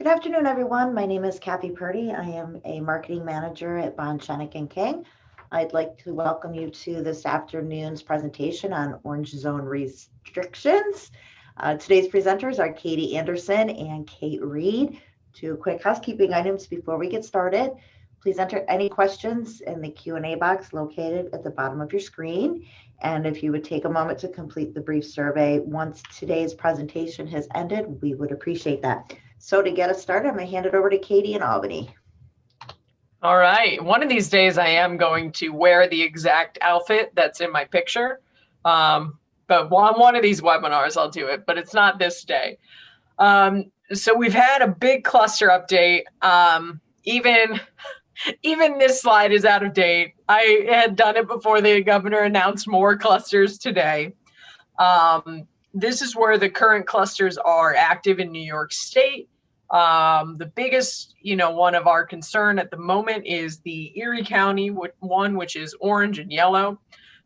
Good afternoon, everyone. My name is Kathy Purdy. I am a marketing manager at Schoeneck King. I'd like to welcome you to this afternoon's presentation on Orange Zone restrictions. Today's presenters are Katie Anderson and Kate Reed. Two quick housekeeping items before we get started. Please enter any questions in the Q&A box located at the bottom of your screen. And if you would take a moment to complete the brief survey once today's presentation has ended, we would appreciate that. So to get us started, I'm going to hand it over to Katie in Albany. All right. One of these days, I am going to wear the exact outfit that's in my picture. But on one of these webinars, I'll do it, but it's not this day. So we've had a big cluster update. Even this slide is out of date. I had done it before the governor announced more clusters today. This is where the current clusters are active in New York State. The biggest, one of our concern at the moment is the Erie County one, which is orange and yellow.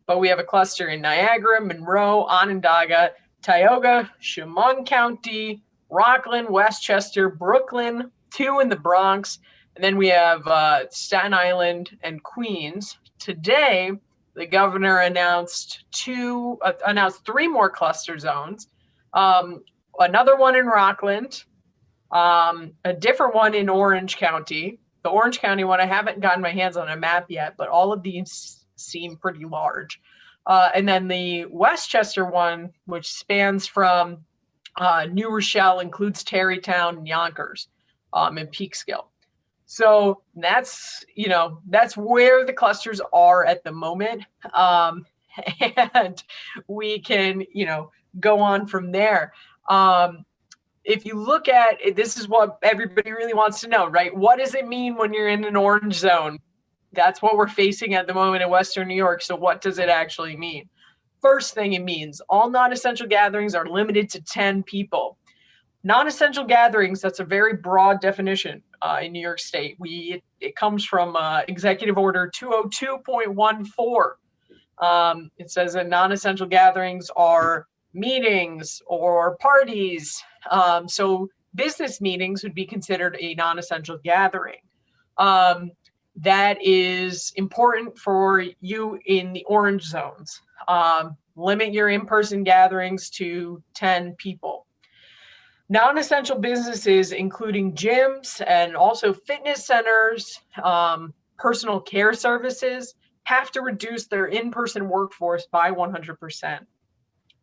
But we have a cluster in Niagara, Monroe, Onondaga, Tioga, Chemung County, Rockland, Westchester, Brooklyn, 2 in the Bronx, and then we have Staten Island and Queens. Today, the governor announced 3 more cluster zones. Another one in Rockland, a different one in Orange County. The Orange County one, I haven't gotten my hands on a map yet, but all of these seem pretty large. And then the Westchester one, which spans from New Rochelle, includes Tarrytown and Yonkers, and Peekskill. So that's where the clusters are at the moment. And we can, go on from there. If you look at it, this is what everybody really wants to know, right? What does it mean when you're in an orange zone? That's what we're facing at the moment in Western New York. So what does it actually mean? First thing it means, all non-essential gatherings are limited to 10 people. Non-essential gatherings, that's a very broad definition in New York State. It comes from Executive Order 202.14. It says that non-essential gatherings are meetings or parties. So business meetings would be considered a non-essential gathering. That is important for you in the orange zones. Limit your in-person gatherings to 10 people. Non-essential businesses, including gyms and also fitness centers, personal care services, have to reduce their in-person workforce by 100%.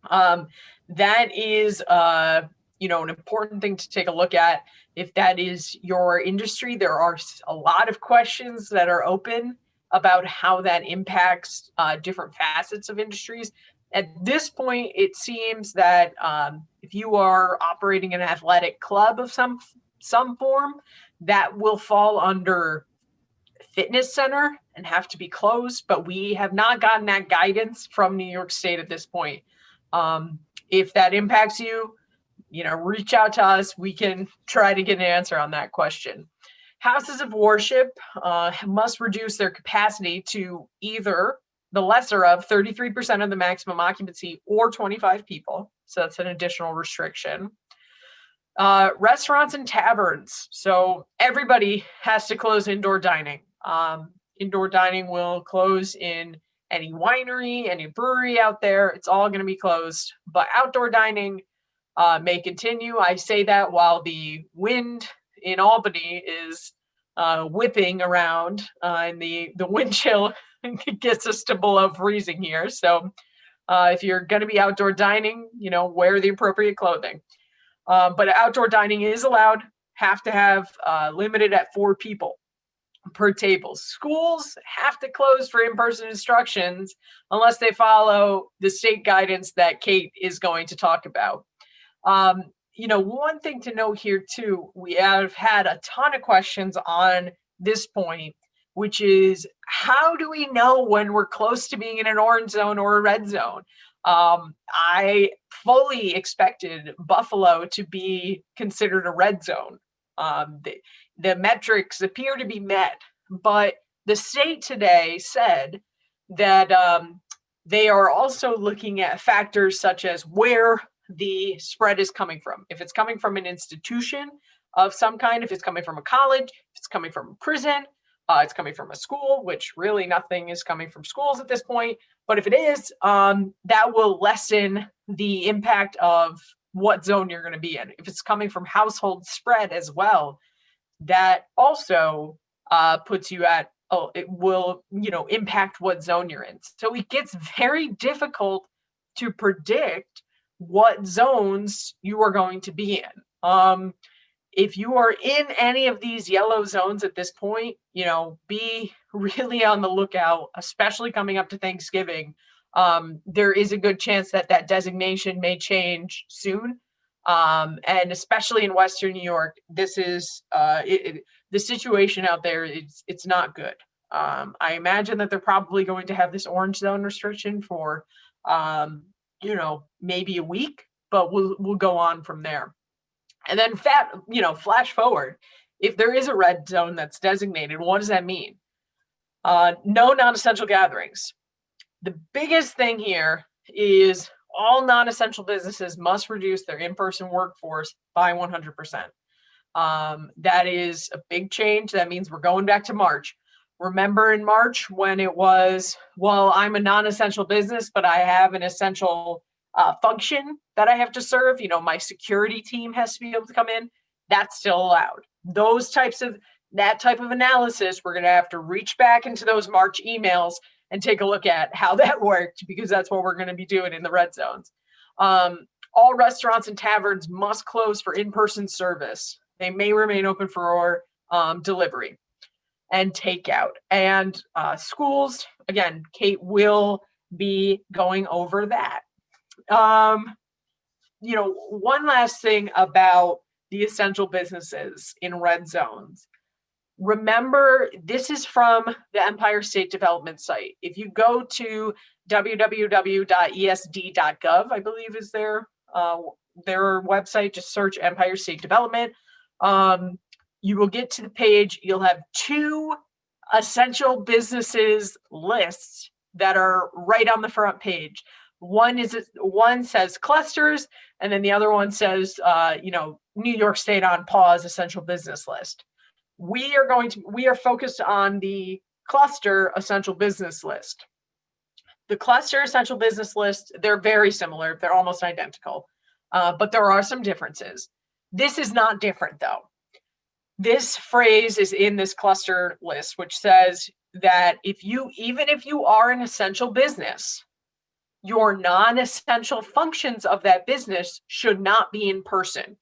That is, an important thing to take a look at. If that is your industry, there are a lot of questions that are open about how that impacts different facets of industries. At this point, it seems that if you are operating an athletic club of some form, that will fall under fitness center and have to be closed. But we have not gotten that guidance from New York State at this point. If that impacts you, reach out to us. We can try to get an answer on that question. Houses of worship must reduce their capacity to either the lesser of 33% of the maximum occupancy or 25 people. So that's an additional restriction. Restaurants and taverns. So everybody has to close indoor dining. Indoor dining will close in any winery, any brewery out there. It's all going to be closed. But outdoor dining may continue. I say that while the wind in Albany is whipping around, and the wind chill gets us to below freezing here. So if you're going to be outdoor dining, wear the appropriate clothing. But outdoor dining is allowed, have to have limited at 4 people per table. Schools have to close for in-person instructions unless they follow the state guidance that Kate is going to talk about. One thing to note here too, we have had a ton of questions on this point, which is how do we know when we're close to being in an orange zone or a red zone? I fully expected Buffalo to be considered a red zone. The metrics appear to be met, but the state today said that they are also looking at factors such as where the spread is coming from. If it's coming from an institution, of some kind, if it's coming from a college, if it's coming from a prison, it's coming from a school, which really nothing is coming from schools at this point. But if it is, that will lessen the impact of what zone you're going to be in. If it's coming from household spread as well, that also puts you at, it will, impact what zone you're in. So it gets very difficult to predict what zones you are going to be in. If you are in any of these yellow zones at this point, be really on the lookout, especially coming up to Thanksgiving. There is a good chance that designation may change soon. And especially in Western New York, this is the situation out there. It's not good. I imagine that they're probably going to have this orange zone restriction for, maybe a week, but we'll go on from there. And then flash forward. If there is a red zone that's designated, what does that mean? No non-essential gatherings. The biggest thing here is all non-essential businesses must reduce their in-person workforce by 100%. That is a big change. That means we're going back to March. Remember in March when it was, well, I'm a non-essential business, but I have an essential function that I have to serve. My security team has to be able to come in. That's still allowed. That type of analysis, we're going to have to reach back into those March emails and take a look at how that worked, because that's what we're going to be doing in the red zones. All restaurants and taverns must close for in-person service. They may remain open for delivery and takeout. And schools, again, Kate will be going over that. One last thing about the essential businesses in red zones. Remember, this is from the Empire State Development site. If you go to www.esd.gov, I believe is their website, just search Empire State Development. You will get to the page. You'll have two essential businesses lists that are right on the front page. One says clusters, and then the other one says, New York State on pause essential business list. We are focused on the cluster essential business list. The cluster essential business list, they're very similar. They're almost identical, but there are some differences. This is not different though. This phrase is in this cluster list, which says that even if you are an essential business, your non-essential functions of that business should not be in person.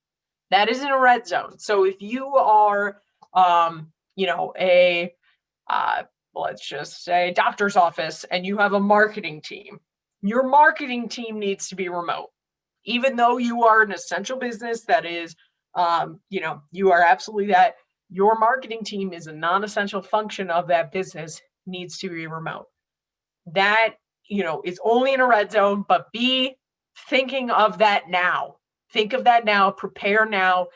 That is in a red zone. So if you are, let's just say doctor's office, and you have a marketing team, your marketing team needs to be remote. Even though you are an essential business that is, you are absolutely that, your marketing team is a non-essential function of that business, needs to be remote. That, is only in a red zone, but be thinking of that now. Think of that now, prepare now,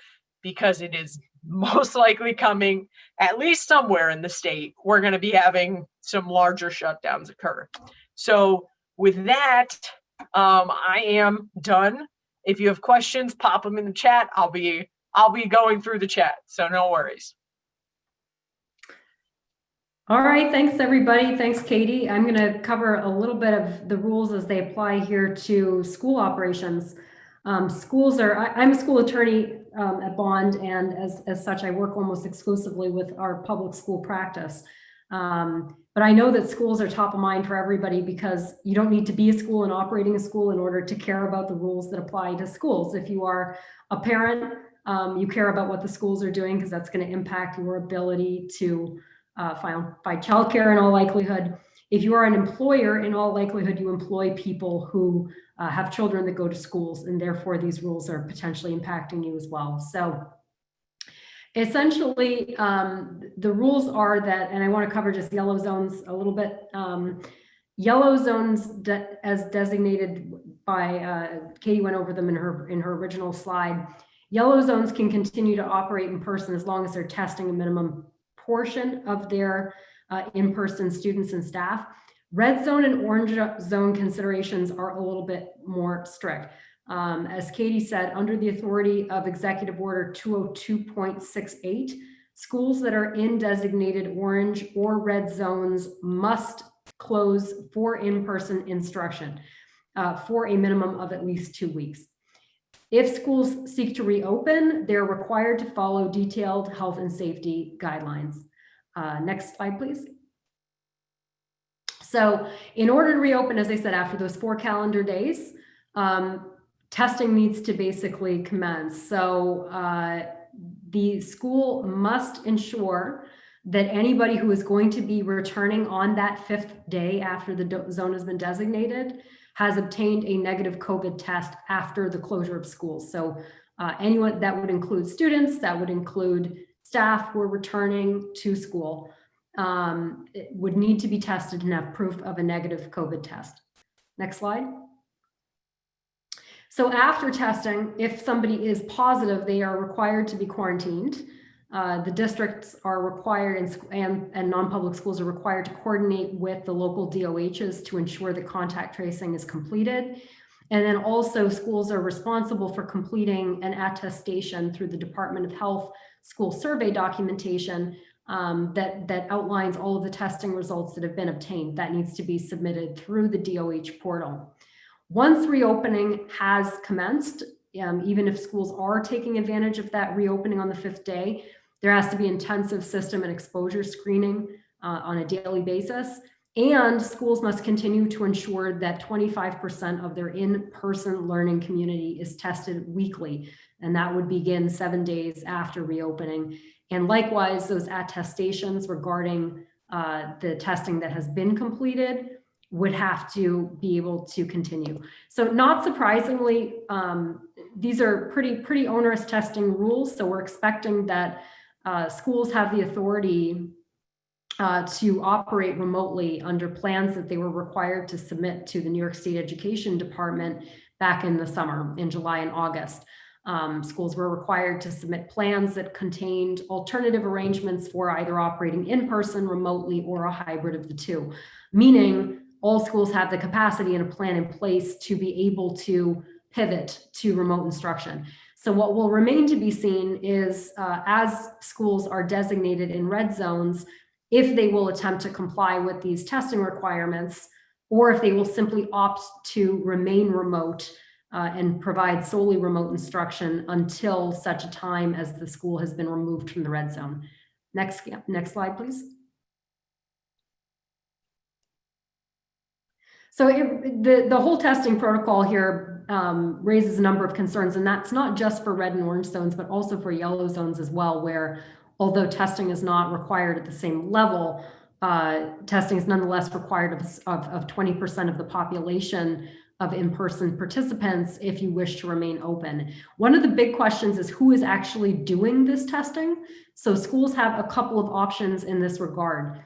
because it is most likely coming, at least somewhere in the state, we're going to be having some larger shutdowns occur. So with that, I am done. If you have questions, pop them in the chat. I'll be going through the chat, so no worries. All right, thanks everybody. Thanks, Katie. I'm going to cover a little bit of the rules as they apply here to school operations. I'm a school attorney at Bond, and as such, I work almost exclusively with our public school practice. But I know that schools are top of mind for everybody, because you don't need to be a school and operating a school in order to care about the rules that apply to schools. If you are a parent, you care about what the schools are doing, because that's going to impact your ability to find childcare in all likelihood. If you are an employer, in all likelihood, you employ people who have children that go to schools, and therefore these rules are potentially impacting you as well. So essentially, the rules are that, and I want to cover just yellow zones a little bit. Yellow zones as designated by, Katie went over them in her original slide. Yellow zones can continue to operate in person as long as they're testing a minimum portion of their in-person students and staff. Red zone and orange zone considerations are a little bit more strict. As Katie said, under the authority of Executive Order 202.68, schools that are in designated orange or red zones must close for in-person instruction for a minimum of at least 2 weeks. If schools seek to reopen, they're required to follow detailed health and safety guidelines. Next slide, please. So in order to reopen, as I said, after those 4 calendar days, testing needs to basically commence. So the school must ensure that anybody who is going to be returning on that 5th day after the zone has been designated has obtained a negative COVID test after the closure of schools. So anyone, that would include students, that would include staff who are returning to school, would need to be tested and have proof of a negative COVID test. Next slide. So after testing, if somebody is positive, they are required to be quarantined. The districts are required, and non-public schools are required to coordinate with the local DOHs to ensure that contact tracing is completed. And then also schools are responsible for completing an attestation through the Department of Health school survey documentation that outlines all of the testing results that have been obtained. That needs to be submitted through the DOH portal. Once reopening has commenced, even if schools are taking advantage of that reopening on the 5th day, there has to be intensive system and exposure screening on a daily basis. And schools must continue to ensure that 25% of their in-person learning community is tested weekly. And that would begin 7 days after reopening. And likewise, those attestations regarding the testing that has been completed would have to be able to continue. So not surprisingly, these are pretty onerous testing rules. So we're expecting that schools have the authority to operate remotely under plans that they were required to submit to the New York State Education Department back in the summer, in July and August. Schools were required to submit plans that contained alternative arrangements for either operating in person, remotely, or a hybrid of the two, meaning all schools have the capacity and a plan in place to be able to pivot to remote instruction. So what will remain to be seen is as schools are designated in red zones, if they will attempt to comply with these testing requirements, or if they will simply opt to remain remote and provide solely remote instruction until such a time as the school has been removed from the red zone. Next slide, please. So the whole testing protocol here raises a number of concerns, and that's not just for red and orange zones, but also for yellow zones as well, where although testing is not required at the same level, testing is nonetheless required of 20% of the population of in-person participants if you wish to remain open. One of the big questions is who is actually doing this testing. So schools have a couple of options in this regard.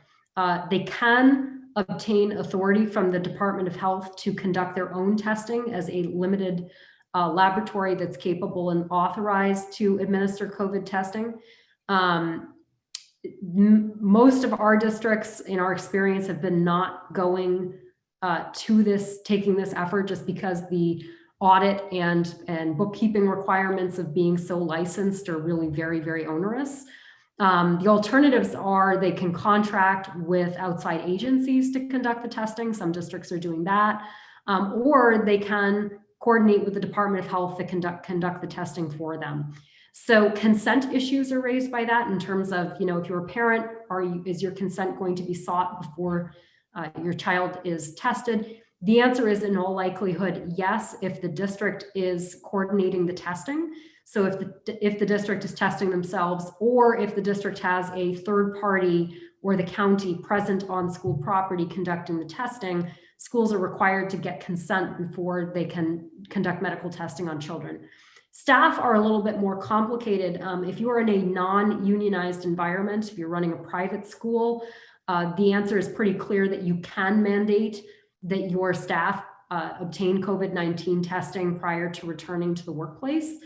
They can obtain authority from the Department of Health to conduct their own testing as a limited laboratory that's capable and authorized to administer COVID testing. Most of our districts, in our experience, have been not going to this, taking this effort, just because the audit and bookkeeping requirements of being so licensed are really very, very onerous. The alternatives are they can contract with outside agencies to conduct the testing. Some districts are doing that, or they can coordinate with the Department of Health to conduct the testing for them. So consent issues are raised by that in terms of, you know, if you're a parent, is your consent going to be sought before your child is tested? The answer is in all likelihood, yes, if the district is coordinating the testing. So if the district is testing themselves, or if the district has a third party or the county present on school property conducting the testing, schools are required to get consent before they can conduct medical testing on children. Staff are a little bit more complicated. If you are in a non-unionized environment, if you're running a private school, the answer is pretty clear that you can mandate that your staff obtain COVID-19 testing prior to returning to the workplace.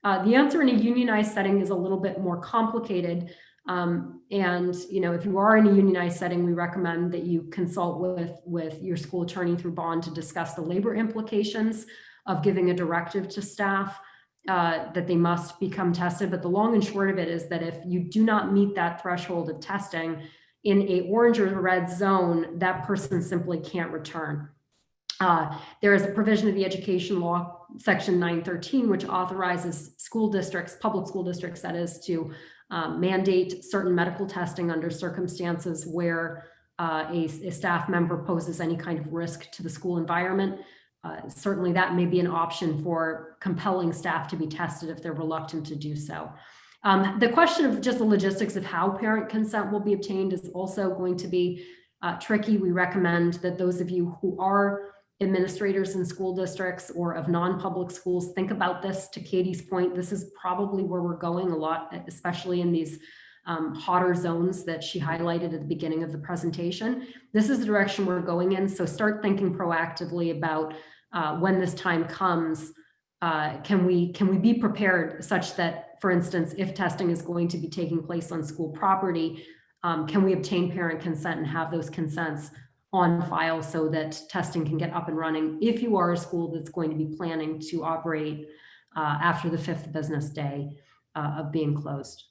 The answer in a unionized setting is a little bit more complicated. And, you know, if you are in a unionized setting, we recommend that you consult with your school attorney through bond to discuss the labor implications of giving a directive to staff that they must become tested. But the long and short of it is that if you do not meet that threshold of testing in a orange or red zone, that person simply can't return. There is a provision of the education law, section 913, which authorizes school districts, public school districts, that is, to mandate certain medical testing under circumstances where a staff member poses any kind of risk to the school environment. Certainly that may be an option for compelling staff to be tested if they're reluctant to do so. The question of just the logistics of how parent consent will be obtained is also going to be tricky. We recommend that those of you who are administrators in school districts or of non-public schools think about this. To Katie's point, this is probably where we're going a lot, especially in these hotter zones that she highlighted at the beginning of the presentation. This is the direction we're going in. So start thinking proactively about when this time comes, can we be prepared such that, for instance, if testing is going to be taking place on school property, can we obtain parent consent and have those consents on file so that testing can get up and running if you are a school that's going to be planning to operate after the 5th business day of being closed.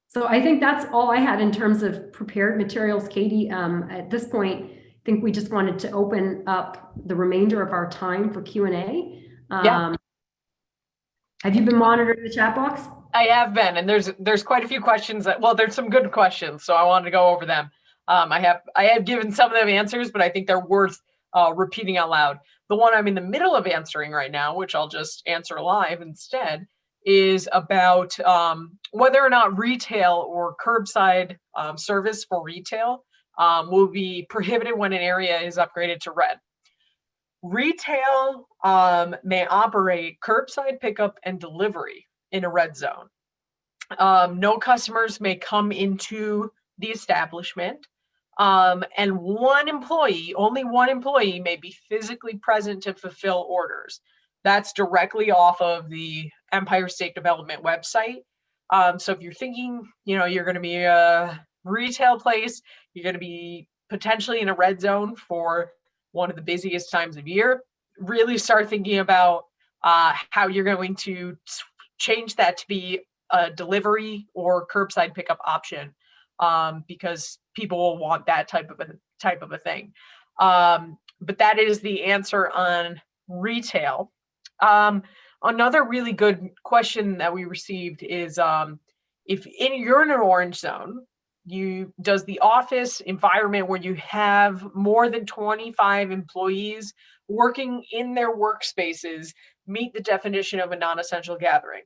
So I think that's all I had in terms of prepared materials. Katie, at this point, I think we just wanted to open up the remainder of our time for Q&A. Yeah. Have you been monitoring the chat box? I have been, and there's quite a few questions that, well, there's some good questions, so I wanted to go over them. I have given some of them answers, but I think they're worth repeating out loud. The one I'm in the middle of answering right now, which I'll just answer live instead, is about whether or not retail or curbside service for retail will be prohibited when an area is upgraded to red. Retail may operate curbside pickup and delivery in a red zone. No customers may come into the establishment, and only one employee may be physically present to fulfill orders. That's directly off of the Empire State Development website. So if you're thinking, you're going to be a retail place, you're going to be potentially in a red zone for one of the busiest times of year, really start thinking about how you're going to change that to be a delivery or curbside pickup option, because people will want that type of a thing. But that is the answer on retail. Another really good question that we received is, if you're in an orange zone, does the office environment where you have more than 25 employees working in their workspaces meet the definition of a non-essential gathering?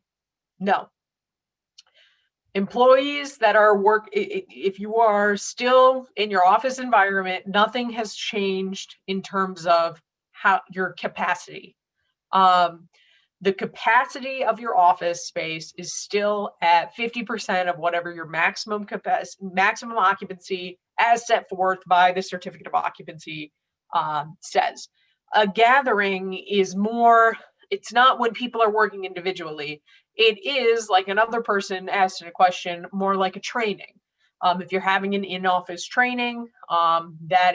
No. Employees that are if you are still in your office environment, nothing has changed in terms of how your capacity. The capacity of your office space is still at 50% of whatever your maximum occupancy as set forth by the certificate of occupancy says. A gathering is more, it's not when people are working individually. It is, like another person asked in a question, more like a training. If you're having an in-office training, that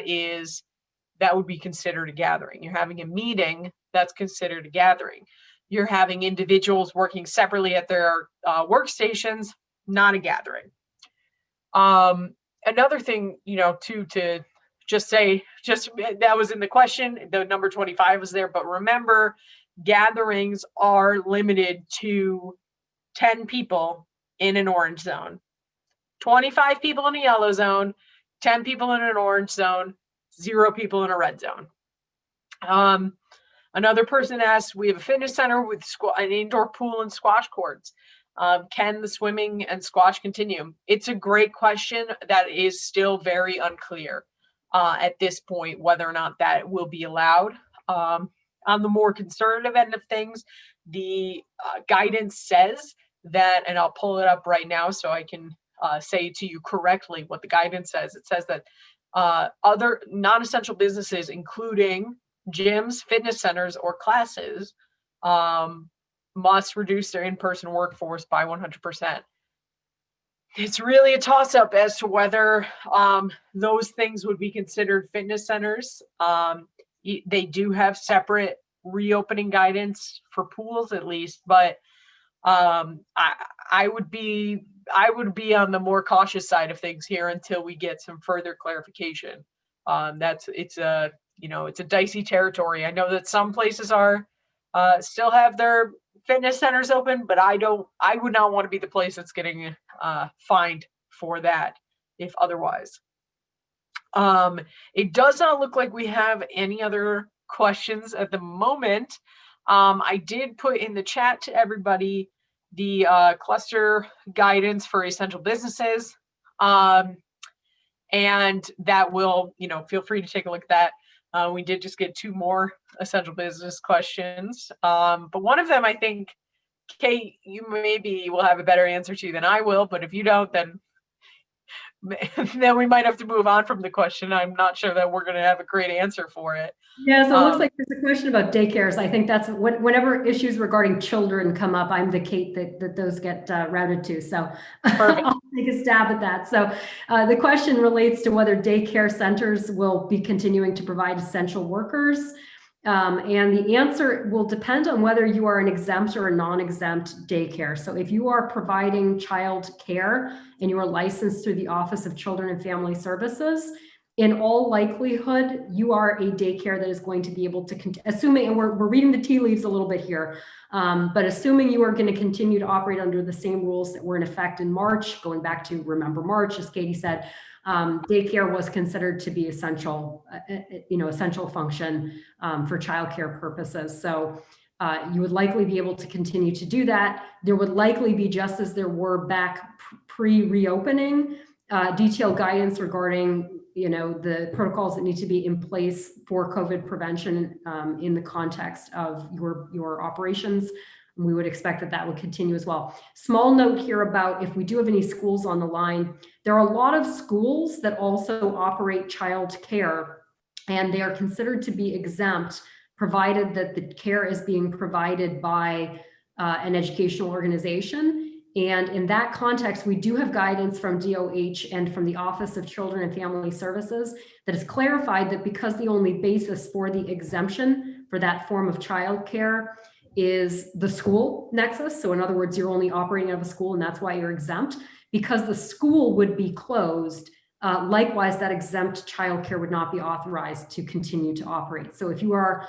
would be considered a gathering. You're having a meeting, that's considered a gathering. You're having individuals working separately at their workstations, not a gathering. Another thing, to just say, that was in the question, the number 25 was there, but remember, gatherings are limited to 10 people in an orange zone, 25 people in a yellow zone, 10 people in an orange zone, 0 people in a red zone. Another person asked, we have a fitness center with an indoor pool and squash courts. Can the swimming and squash continue? It's a great question that is still very unclear at this point, whether or not that will be allowed. On the more conservative end of things, the guidance says that, and I'll pull it up right now so I can say to you correctly what the guidance says. It says that other non-essential businesses, including gyms, fitness centers, or classes, must reduce their in-person workforce by 100%. It's really a toss-up as to whether those things would be considered fitness centers. They do have separate reopening guidance for pools at least, but I would be on the more cautious side of things here until we get some further clarification. It's a dicey territory. I know that some places are still have their fitness centers open, but I would not want to be the place that's getting fined for that if otherwise. It does not look like we have any other questions at the moment. I did put in the chat to everybody the cluster guidance for essential businesses. And that will, feel free to take a look at that. We did just get 2 more essential business questions. But one of them, I think, Kate, you maybe will have a better answer to than I will, but if you don't, then we might have to move on from the question. I'm not sure that we're going to have a great answer for it. Yeah, so it looks like there's a question about daycares. I think that's whenever issues regarding children come up, I'm the Kate that those get routed to. So I'll take a stab at that. So the question relates to whether daycare centers will be continuing to provide essential workers. And the answer will depend on whether you are an exempt or a non-exempt daycare. So if you are providing child care and you are licensed through the Office of Children and Family Services, in all likelihood, you are a daycare that is going to be able to, assuming, and we're reading the tea leaves a little bit here, but assuming you are going to continue to operate under the same rules that were in effect in March, going back to remember March, as Katie said, daycare was considered to be essential, essential function for childcare purposes. So you would likely be able to continue to do that. There would likely be, just as there were back pre-reopening, detailed guidance regarding the protocols that need to be in place for COVID prevention in the context of your operations. And we would expect that would continue as well. Small note here about if we do have any schools on the line, there are a lot of schools that also operate child care, and they are considered to be exempt, provided that the care is being provided by an educational organization. And in that context, we do have guidance from DOH and from the Office of Children and Family Services that has clarified that because the only basis for the exemption for that form of childcare is the school nexus. So in other words, you're only operating out of a school and that's why you're exempt. Because the school would be closed, likewise, that exempt childcare would not be authorized to continue to operate. So if you are,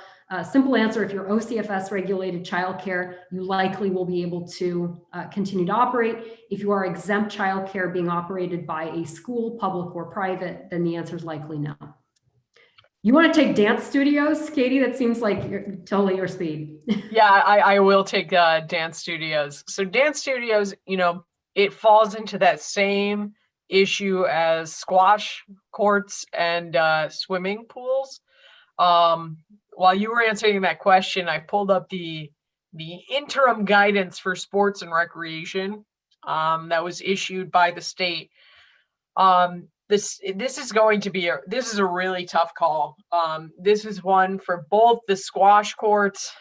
simple answer, if you're OCFS regulated childcare, you likely will be able to continue to operate. If you are exempt childcare being operated by a school, public or private, then the answer is likely no. You want to take dance studios, Katie? That seems like totally your speed. Yeah, I will take dance studios. So dance studios, it falls into that same issue as squash courts and swimming pools. While you were answering that question, I pulled up the interim guidance for sports and recreation that was issued by the state. This is a really tough call. This is one for both the squash courts,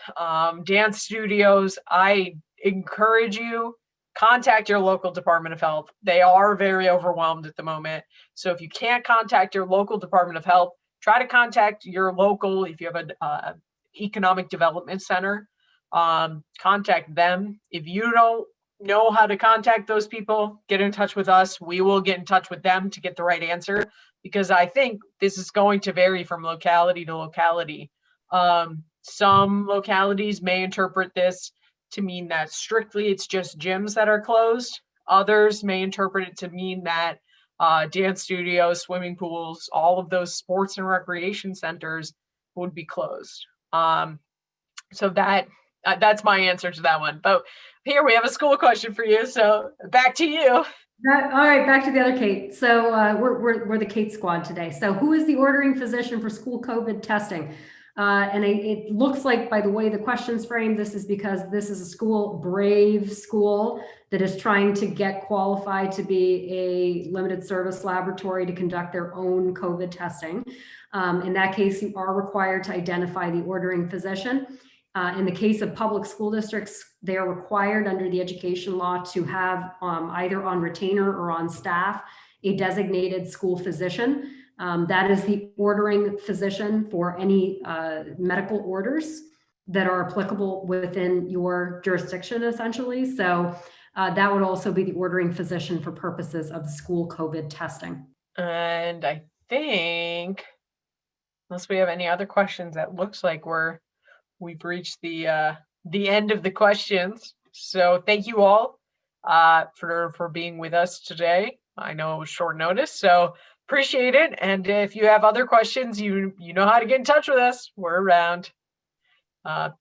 dance studios. I encourage you, contact your local Department of Health. They are very overwhelmed at the moment. So if you can't contact your local Department of Health, try to contact your local, if you have an economic development center, contact them. If you don't know how to contact those people, get in touch with us. We will get in touch with them to get the right answer, because I think this is going to vary from locality to locality. Some localities may interpret this to mean that strictly it's just gyms that are closed. Others may interpret it to mean that dance studios, swimming pools, all of those sports and recreation centers would be closed. So that's my answer to that one. But here we have a school question for you. So back to you. All right, back to the other Kate. So we're the Kate squad today. So who is the ordering physician for school COVID testing? And it looks like, by the way the question's framed, this is because this is a school, brave school, that is trying to get qualified to be a limited service laboratory to conduct their own COVID testing. In that case, you are required to identify the ordering physician. In the case of public school districts, they are required under the education law to have either on retainer or on staff a designated school physician. That is the ordering physician for any medical orders that are applicable within your jurisdiction, essentially. So that would also be the ordering physician for purposes of school COVID testing. And I think, unless we have any other questions, that looks like we've reached the end of the questions. So thank you all for being with us today. I know it was short notice, so appreciate it. And if you have other questions, you know how to get in touch with us. We're around.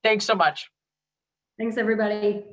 Thanks so much. Thanks, everybody.